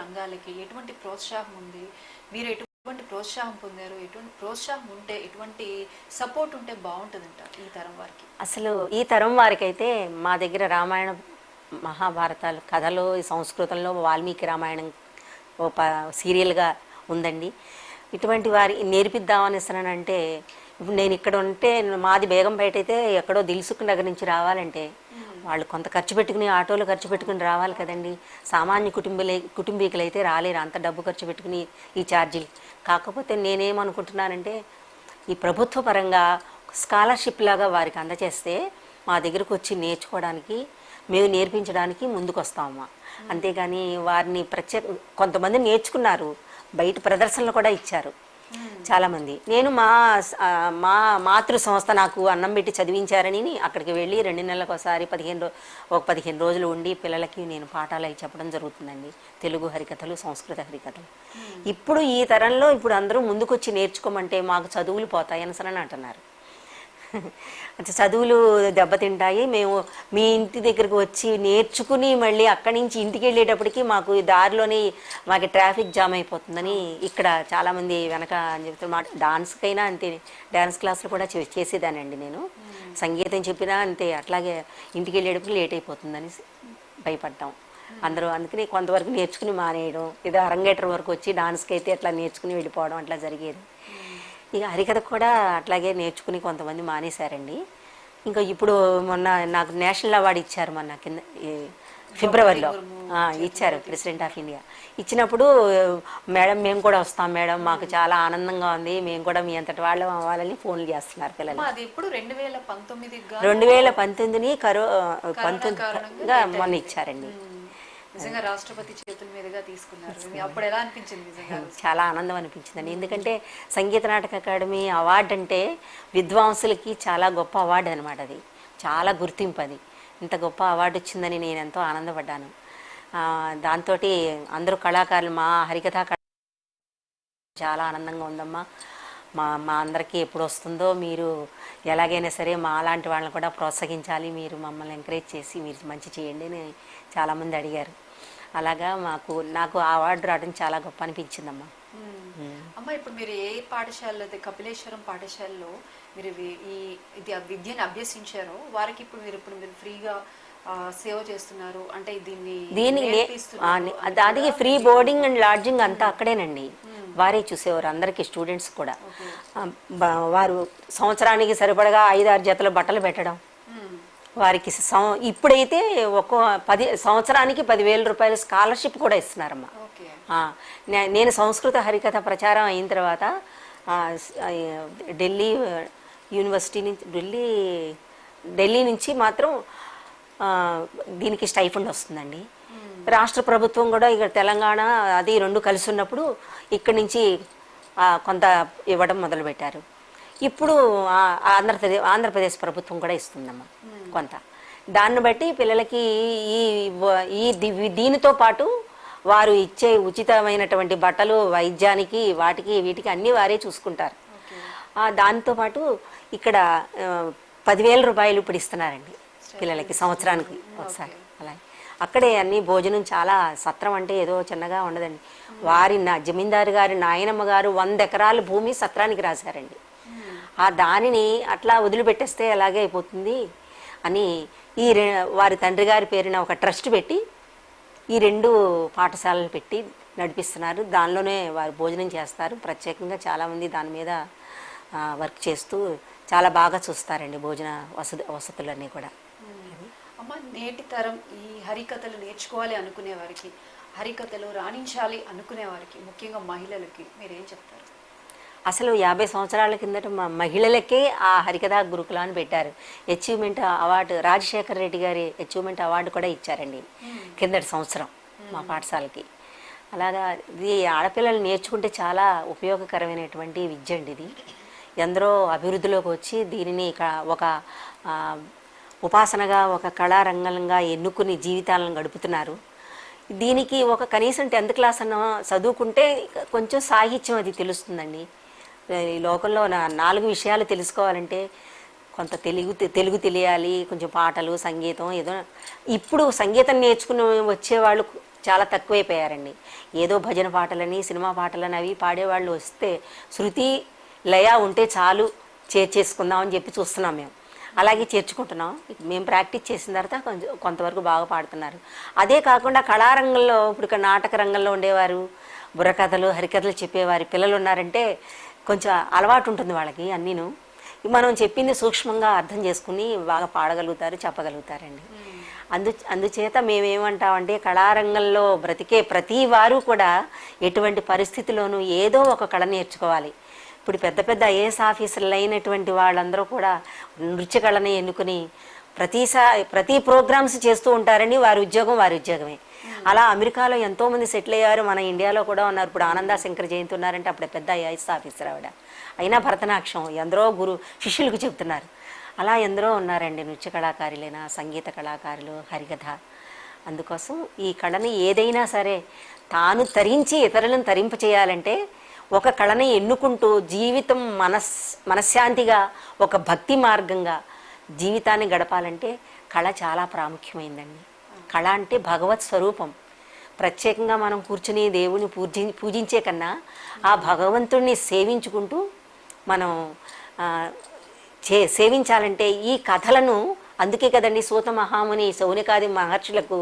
రంగాలకి ఎటువంటి ప్రోత్సాహం ఉంది, మీరు ఎటువంటి ప్రోత్సాహం పొందారు, ఎటువంటి ప్రోత్సాహం ఉంటే ఎటువంటి సపోర్ట్ ఉంటే బాగుంటుందంట ఈ తరం వారికి? అసలు ఈ తరం వారికైతే మా దగ్గర రామాయణ మహాభారతాలు కథలో ఈ సంస్కృతంలో వాల్మీకి రామాయణం సీరియల్గా ఉందండి. ఇటువంటి వారి నేర్పిద్దామనిస్తానంటే ఇప్పుడు నేను ఇక్కడ ఉంటే మాది బేగంపేట అయితే ఎక్కడో దిల్సుఖ్ నగర్ నుంచి రావాలంటే వాళ్ళు కొంత ఖర్చు పెట్టుకుని ఆటోలో ఖర్చు పెట్టుకుని రావాలి కదండి. సామాన్య కుటుంబీకులు అయితే రాలేరు అంత డబ్బు ఖర్చు పెట్టుకుని ఈ ఛార్జీలు. కాకపోతే నేనేమనుకుంటున్నానంటే ఈ ప్రభుత్వ పరంగా స్కాలర్షిప్ లాగా వారికి అందజేస్తే మా దగ్గరకు వచ్చి నేర్చుకోవడానికి మేము నేర్పించడానికి ముందుకు వస్తామమ్మా. అంతేగాని వారిని కొంతమంది నేర్చుకున్నారు, బయట ప్రదర్శనలు కూడా ఇచ్చారు చాలామంది. నేను మా మాతృ సంస్థ నాకు అన్నం పెట్టి చదివించారని అక్కడికి వెళ్ళి 2 నెలలకు ఒకసారి 15 రోజులు ఉండి పిల్లలకి నేను పాఠాలు అవి చెప్పడం జరుగుతుందండి. తెలుగు హరికథలు, సంస్కృత హరికథలు. ఇప్పుడు ఈ తరంలో ఇప్పుడు అందరూ ముందుకొచ్చి నేర్చుకోమంటే మాకు చదువులు పోతాయని సరే అంటున్నారు. చదువులు దెబ్బతింటాయి, మేము మీ ఇంటి దగ్గరకు వచ్చి నేర్చుకుని మళ్ళీ అక్కడి నుంచి ఇంటికి వెళ్ళేటప్పటికి మాకు దారిలోనే మాకు ట్రాఫిక్ జామ్ అయిపోతుందని ఇక్కడ చాలామంది వెనక అని చెప్తున్నారు. డాన్స్కైనా అంతే, డ్యాన్స్ క్లాసులు కూడా చేసేదానండి నేను. సంగీతం చెప్పినా అంతే, అట్లాగే ఇంటికి వెళ్ళేటప్పుడు లేట్ అయిపోతుందని భయపడ్డాం అందరూ. అందుకని కొంతవరకు నేర్చుకుని మానేయడం, ఏదో అరంగేటర్ వరకు వచ్చి డాన్స్కి అయితే అట్లా నేర్చుకుని వెళ్ళిపోవడం అట్లా జరిగేది. ఇక హరికథ కూడా అట్లాగే నేర్చుకుని కొంతమంది మానేశారండి. ఇంకా ఇప్పుడు మొన్న నాకు నేషనల్ అవార్డు ఇచ్చారు మొన్న కింద ఫిబ్రవరిలో ఇచ్చారు ప్రెసిడెంట్ ఆఫ్ ఇండియా. ఇచ్చినప్పుడు మేడం మేము కూడా వస్తాం మేడం, మాకు చాలా ఆనందంగా ఉంది, మేము కూడా మీ అంతటి వాళ్ళం అవ్వాలని ఫోన్లు చేస్తున్నారు పిల్లలు. 2019గా మొన్న ఇచ్చారండి. నిజంగా రాష్ట్రపతి చేతుల మీదుగా తీసుకున్నారు. అప్పుడు ఎలా అనిపించింది? నిజంగా చాలా ఆనందం అనిపించిందండి. ఎందుకంటే సంగీత నాటక అకాడమీ అవార్డు అంటే విద్వాంసులకి చాలా గొప్ప అవార్డు అనమాట. అది చాలా గుర్తింపు. అది ఇంత గొప్ప అవార్డు వచ్చిందని నేను ఎంతో ఆనందపడ్డాను. దాంతో అందరూ కళాకారులు మా హరికథా చాలా ఆనందంగా ఉందమ్మా. మా అందరికీ ఎప్పుడు వస్తుందో, మీరు ఎలాగైనా సరే మా అలాంటి వాళ్ళని కూడా ప్రోత్సహించాలి, మీరు మమ్మల్ని ఎంకరేజ్ చేసి మీరు మంచి చేయండి అని చాలామంది అడిగారు. అలాగా నాకు ఆ అవార్డు రావడం చాలా గొప్ప అనిపించిందమ్మా. అమ్మ, ఇప్పుడు మీరు ఏ పాఠశాలలో అయితే కపిలేశ్వరం పాఠశాలలో మీరు ఇది విద్యను అభ్యసించారో వారికి ఇప్పుడు మీరు ఫ్రీగా సేవ చేస్తున్నారు అంటే దానికి ఫ్రీ బోర్డింగ్ అండ్ లాడ్జింగ్ అంతా అక్కడేనండి. వారే చూసేవారు అందరికీ, స్టూడెంట్స్ కూడా. వారు సంవత్సరానికి సరిపడగా 5-6 జతల బట్టలు పెట్టడం వారికి. ఇప్పుడైతే 10 సంవత్సరానికి 10,000 రూపాయలు స్కాలర్షిప్ కూడా ఇస్తున్నారమ్మా. నేను సంస్కృత హరికథ ప్రచారం అయిన తర్వాత ఢిల్లీ యూనివర్సిటీ నుంచి ఢిల్లీ నుంచి మాత్రం దీనికి స్టైఫండ్ వస్తుందండి. రాష్ట్ర ప్రభుత్వం కూడా ఇక్కడ తెలంగాణ అది 2 కలిసి ఉన్నప్పుడు ఇక్కడి నుంచి కొంత ఇవ్వడం మొదలుపెట్టారు. ఇప్పుడు ఆంధ్రప్రదేశ్ ప్రభుత్వం కూడా ఇస్తుందమ్మా కొంత. దాన్ని బట్టి పిల్లలకి దీనితో పాటు వారు ఇచ్చే ఉచితమైనటువంటి బట్టలు, వైద్యానికి, వీటికి అన్నీ వారే చూసుకుంటారు. దాంతోపాటు ఇక్కడ 10,000 రూపాయలు ఇప్పుడు ఇస్తున్నారండి పిల్లలకి సంవత్సరానికి ఒకసారి. అలాగే అక్కడే అన్ని భోజనం చాలా, సత్రం అంటే ఏదో చిన్నగా ఉండదండి. జమీందారు గారి నాయనమ్మ గారు 100 ఎకరాల భూమి సత్రానికి రాశారండి. దానిని అట్లా వదిలిపెట్టేస్తే ఎలాగే అయిపోతుంది అని వారి తండ్రి గారి పేరున ఒక ట్రస్ట్ పెట్టి ఈ 2 పాఠశాలలు పెట్టి నడిపిస్తున్నారు. దానిలోనే వారు భోజనం చేస్తారు. ప్రత్యేకంగా చాలామంది దాని మీద వర్క్ చేస్తూ చాలా బాగా చూస్తారండి భోజన వసతులన్నీ కూడా. అమ్మ, నేటి తరం ఈ హరికథలు నేర్చుకోవాలి అనుకునే వారికి, హరికథలు రాణించాలి అనుకునే వారికి, ముఖ్యంగా మహిళలకి మీరేం చెప్తారు? అసలు 50 సంవత్సరాల కిందట మహిళలకే ఆ హరికథా గురుకులాన్ని పెట్టారు. అచీవ్మెంట్ అవార్డు, రాజశేఖర రెడ్డి గారి అచీవ్మెంట్ అవార్డు కూడా ఇచ్చారండి కిందటి సంవత్సరం మా పాఠశాలకి. అలాగా ఇది ఆడపిల్లలు నేర్చుకుంటే చాలా ఉపయోగకరమైనటువంటి విద్య అండి. ఇది ఎందరో అభివృద్ధిలోకి వచ్చి దీనిని ఒక ఉపాసనగా, ఒక కళారంగంగా ఎన్నుకుని జీవితాలను గడుపుతున్నారు. దీనికి కనీసం 10th క్లాస్ అన్న చదువుకుంటే కొంచెం సాహిత్యం అది తెలుస్తుందండి. ఈ లోకంలో 4 విషయాలు తెలుసుకోవాలంటే కొంత తెలుగు తెలియాలి, కొంచెం పాటలు సంగీతం ఏదో. ఇప్పుడు సంగీతం నేర్చుకుని వచ్చేవాళ్ళు చాలా తక్కువైపోయారండి. ఏదో భజన పాటలని సినిమా పాటలని అవి పాడేవాళ్ళు వస్తే శృతి లయ ఉంటే చాలు చేర్చేసుకుందాం అని చెప్పి చూస్తున్నాం మేము. అలాగే చేర్చుకుంటున్నాం. మేము ప్రాక్టీస్ చేసిన తర్వాత కొంతవరకు బాగా పాడుతున్నారు. అదే కాకుండా కళారంగంలో ఇప్పుడు నాటక రంగంలో ఉండేవారు, బుర్రకథలు హరికథలు చెప్పేవారి పిల్లలు ఉన్నారంటే కొంచెం అలవాటు ఉంటుంది వాళ్ళకి అన్నీను. మనం చెప్పింది సూక్ష్మంగా అర్థం చేసుకుని బాగా పాడగలుగుతారు, చెప్పగలుగుతారండి. అందుచేత మేమేమంటామంటే కళారంగంలో బ్రతికే ప్రతి వారు కూడా ఎటువంటి పరిస్థితిలోనూ ఏదో ఒక కళ నేర్చుకోవాలి. ఇప్పుడు పెద్ద పెద్ద ఐఏఎస్ ఆఫీసర్లు అయినటువంటి వాళ్ళందరూ కూడా నృత్య కళని ఎన్నుకుని ప్రతి ప్రోగ్రామ్స్ చేస్తూ ఉంటారని వారి ఉద్యోగమే. అలా అమెరికాలో ఎంతోమంది సెటిల్ అయ్యారు, మన ఇండియాలో కూడా ఉన్నారు. ఇప్పుడు ఆనందా శంకర్ జయంతి ఉన్నారంటే అప్పుడే పెద్ద ఐఏఎస్ ఆఫీసర్ ఆవిడ. అయినా భరతనాట్యం ఎందరో శిష్యులకు చెప్తున్నారు. అలా ఎందరో ఉన్నారండి నృత్య కళాకారులైనా, సంగీత కళాకారులు, హరికథ. అందుకోసం ఈ కళని ఏదైనా సరే తాను తరించి ఇతరులను తరింపచేయాలంటే ఒక కళని ఎన్నుకుంటూ జీవితం మనశ్శాంతిగా ఒక భక్తి మార్గంగా జీవితాన్ని గడపాలంటే కళ చాలా ప్రాముఖ్యమైందండి. కళ అంటే భగవత్ స్వరూపం. ప్రత్యేకంగా మనం కూర్చుని దేవుని పూజించే కన్నా ఆ భగవంతుణ్ణి సేవించుకుంటూ మనం సేవించాలంటే ఈ కథలను, అందుకే కదండి సూత మహాముని శౌనకాది మహర్షులకు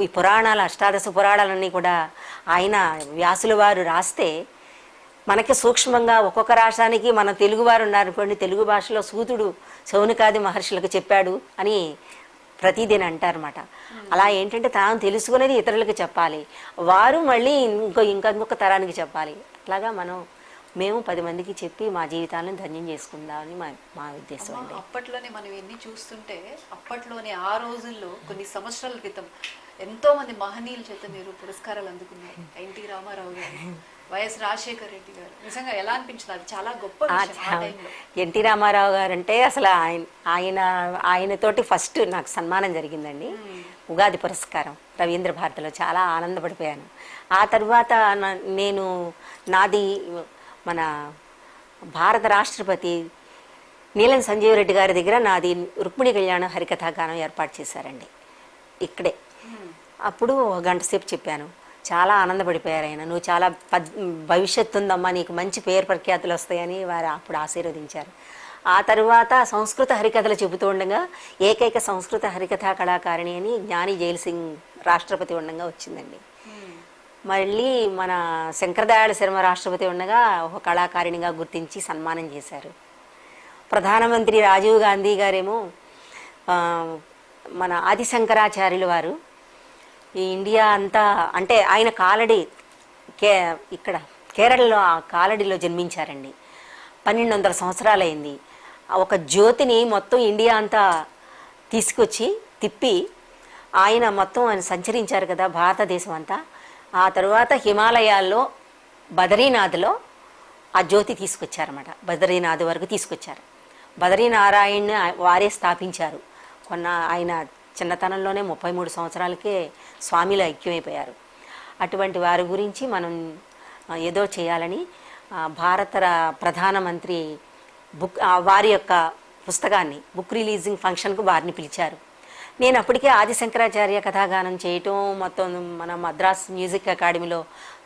ఈ పురాణాలు అష్టాదశ పురాణాలన్నీ కూడా ఆయన వ్యాసుల వారు రాస్తే మనకి సూక్ష్మంగా ఒక్కొక్క రాష్ట్రానికి మన తెలుగువారు ఉన్నారనుకోండి, తెలుగు భాషలో సూతుడు శౌనకాది మహర్షులకు చెప్పాడు అని ప్రతిదిన అంటారన్నమాట. అలా ఏంటంటే తాను తెలుసుకునేది ఇతరులకు చెప్పాలి, వారు మళ్ళీ ఇంకొక తరానికి చెప్పాలి. అట్లాగా మేము 10 మందికి చెప్పి మా జీవితాలను ధన్యం చేసుకుందామని మా ఉద్దేశం అండి. అప్పట్లోనే మనం ఎన్ని చూస్తుంటే అప్పట్లోనే ఆ రోజుల్లో కొన్ని సంవత్సరాల క్రితం ఎంతో మంది మహనీయుల చేత మీరు పురస్కారాలు అందుకున్నారు. ఎన్టీ రామారావు గారు, వైఎస్ రాజశేఖర్ రెడ్డి గారు. నిజంగా ఎలా అనిపించింది? అది చాలా గొప్ప విషయం. ఎన్టీ రామారావు గారు అంటే అసలు ఆయనతోటి ఫస్ట్ నాకు సన్మానం జరిగిందండి, ఉగాది పురస్కారం రవీంద్ర భారతిలో. చాలా ఆనందపడిపోయాను. ఆ తర్వాత నాది మన భారత రాష్ట్రపతి నీలం సంజీవ్ రెడ్డి గారి దగ్గర నాది రుక్మిణి కళ్యాణ హరికథాగానం ఏర్పాటు చేశారండి ఇక్కడే. అప్పుడు 1 గంట సేపు చెప్పాను. చాలా ఆనందపడిపోయారు ఆయన. నువ్వు చాలా భవిష్యత్తు ఉందమ్మా, నీకు మంచి పేరు ప్రఖ్యాతులు వస్తాయని వారు అప్పుడు ఆశీర్వదించారు. ఆ తర్వాత సంస్కృత హరికథలు చెబుతూ ఉండగా ఏకైక సంస్కృత హరికథా కళాకారిణి అని జ్ఞాని జైల్ సింగ్ రాష్ట్రపతి ఉండగా వచ్చిందండి. మళ్ళీ మన శంకరదయాళ శర్మ రాష్ట్రపతి ఉండగా ఒక కళాకారిణిగా గుర్తించి సన్మానం చేశారు. ప్రధానమంత్రి రాజీవ్ గాంధీ గారేమో మన ఆదిశంకరాచార్యులు వారు ఈ ఇండియా అంతా అంటే ఆయన ఇక్కడ కేరళలో ఆ కాలడిలో జన్మించారండి. 1200 సంవత్సరాలైంది. ఒక జ్యోతిని మొత్తం ఇండియా అంతా తీసుకొచ్చి తిప్పి ఆయన సంచరించారు కదా భారతదేశం అంతా. ఆ తర్వాత హిమాలయాల్లో బదరీనాథ్లో ఆ జ్యోతి తీసుకొచ్చారన్నమాట. బదరీనాథ్ వరకు తీసుకొచ్చారు. బదరీనారాయణ్ని వారే స్థాపించారు. ఆయన చిన్నతనంలోనే 33 సంవత్సరాలకే స్వామిలో ఐక్యమైపోయారు. అటువంటి వారి గురించి మనం ఏదో చేయాలని భారత ప్రధానమంత్రి వారి యొక్క పుస్తకాన్ని బుక్ రిలీజింగ్ ఫంక్షన్కు వారిని పిలిచారు. నేను అప్పటికే ఆదిశంకరాచార్య కథాగానం చేయటం, మొత్తం మన మద్రాస్ మ్యూజిక్ అకాడమీలో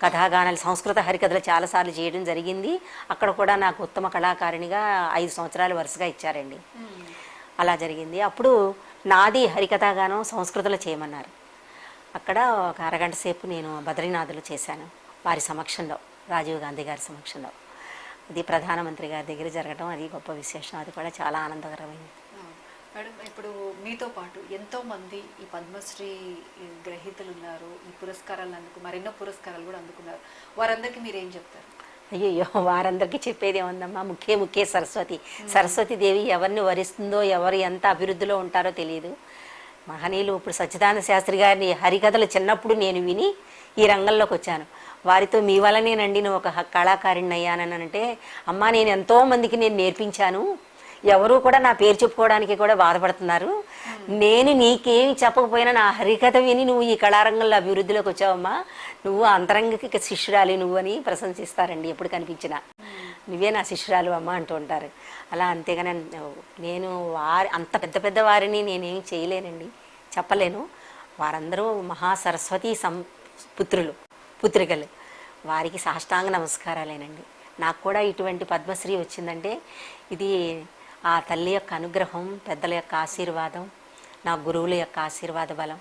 కథాగానాలు సంస్కృత హరికథలు చాలాసార్లు చేయడం జరిగింది. అక్కడ కూడా నాకు ఉత్తమ కళాకారిణిగా 5 సంవత్సరాలు వరుసగా ఇచ్చారండి. అలా జరిగింది. అప్పుడు నాది హరికథాగానం సంస్కృతంలో చేయమన్నారు. అక్కడ ఒక 1 గంట సేపు నేను బద్రీనాథ్లో చేశాను వారి సమక్షంలో, రాజీవ్ గాంధీ గారి సమక్షంలో. అది ప్రధానమంత్రి గారి దగ్గర జరగడం అది గొప్ప విశేషం. అది కూడా చాలా ఆనందకరమైంది. మేడం, ఇప్పుడు మీతో పాటు ఎంతో మంది ఈ పద్మశ్రీ గ్రహీతలు ఉన్నారు, ఈ పురస్కారాలు మరెన్నో పురస్కారాలు కూడా అందుకున్నారు. వారందరికీ మీరేం చెప్తారు? అయ్యో, వారందరికీ చెప్పేది ఏముందమ్మా, ముఖ్య సరస్వతి దేవి ఎవరిని వరిస్తుందో, ఎవరు ఎంత అభివృద్ధిలో ఉంటారో తెలియదు. మహనీయులు ఇప్పుడు సచ్చిదానంద శాస్త్రి గారిని హరికథలు చిన్నప్పుడు నేను విని ఈ రంగంలోకి వచ్చాను. వారితో మీ వల్లనేనండి నేను ఒక కళాకారిణి అయ్యానని అంటే, అమ్మా నేను ఎంతో మందికి నేను నేర్పించాను, ఎవరు కూడా నా పేరు చెప్పుకోవడానికి కూడా బాధపడుతున్నారు. నేను నీకేమి చెప్పకపోయినా నా హరికథ విని నువ్వు ఈ కళారంగంలో అభివృద్ధిలోకి వచ్చావమ్మా, నువ్వు అంతరంగిక శిష్యురాలి నువ్వు అని ప్రశంసిస్తారండి ఎప్పుడు కనిపించినా. నువ్వే నా శిష్యురాలు అమ్మ అంటూ ఉంటారు. అలా అంతేగాని నేను వారి అంత పెద్ద పెద్ద వారిని నేనేం చేయలేనండి, చెప్పలేను. వారందరూ మహాసరస్వతి పుత్రికలు, వారికి సాష్టాంగ నమస్కారాలేనండి. నాకు కూడా ఇటువంటి పద్మశ్రీ వచ్చిందంటే ఇది ఆ తల్లి యొక్క అనుగ్రహం, పెద్దల యొక్క ఆశీర్వాదం, నా గురువుల యొక్క ఆశీర్వాద బలం.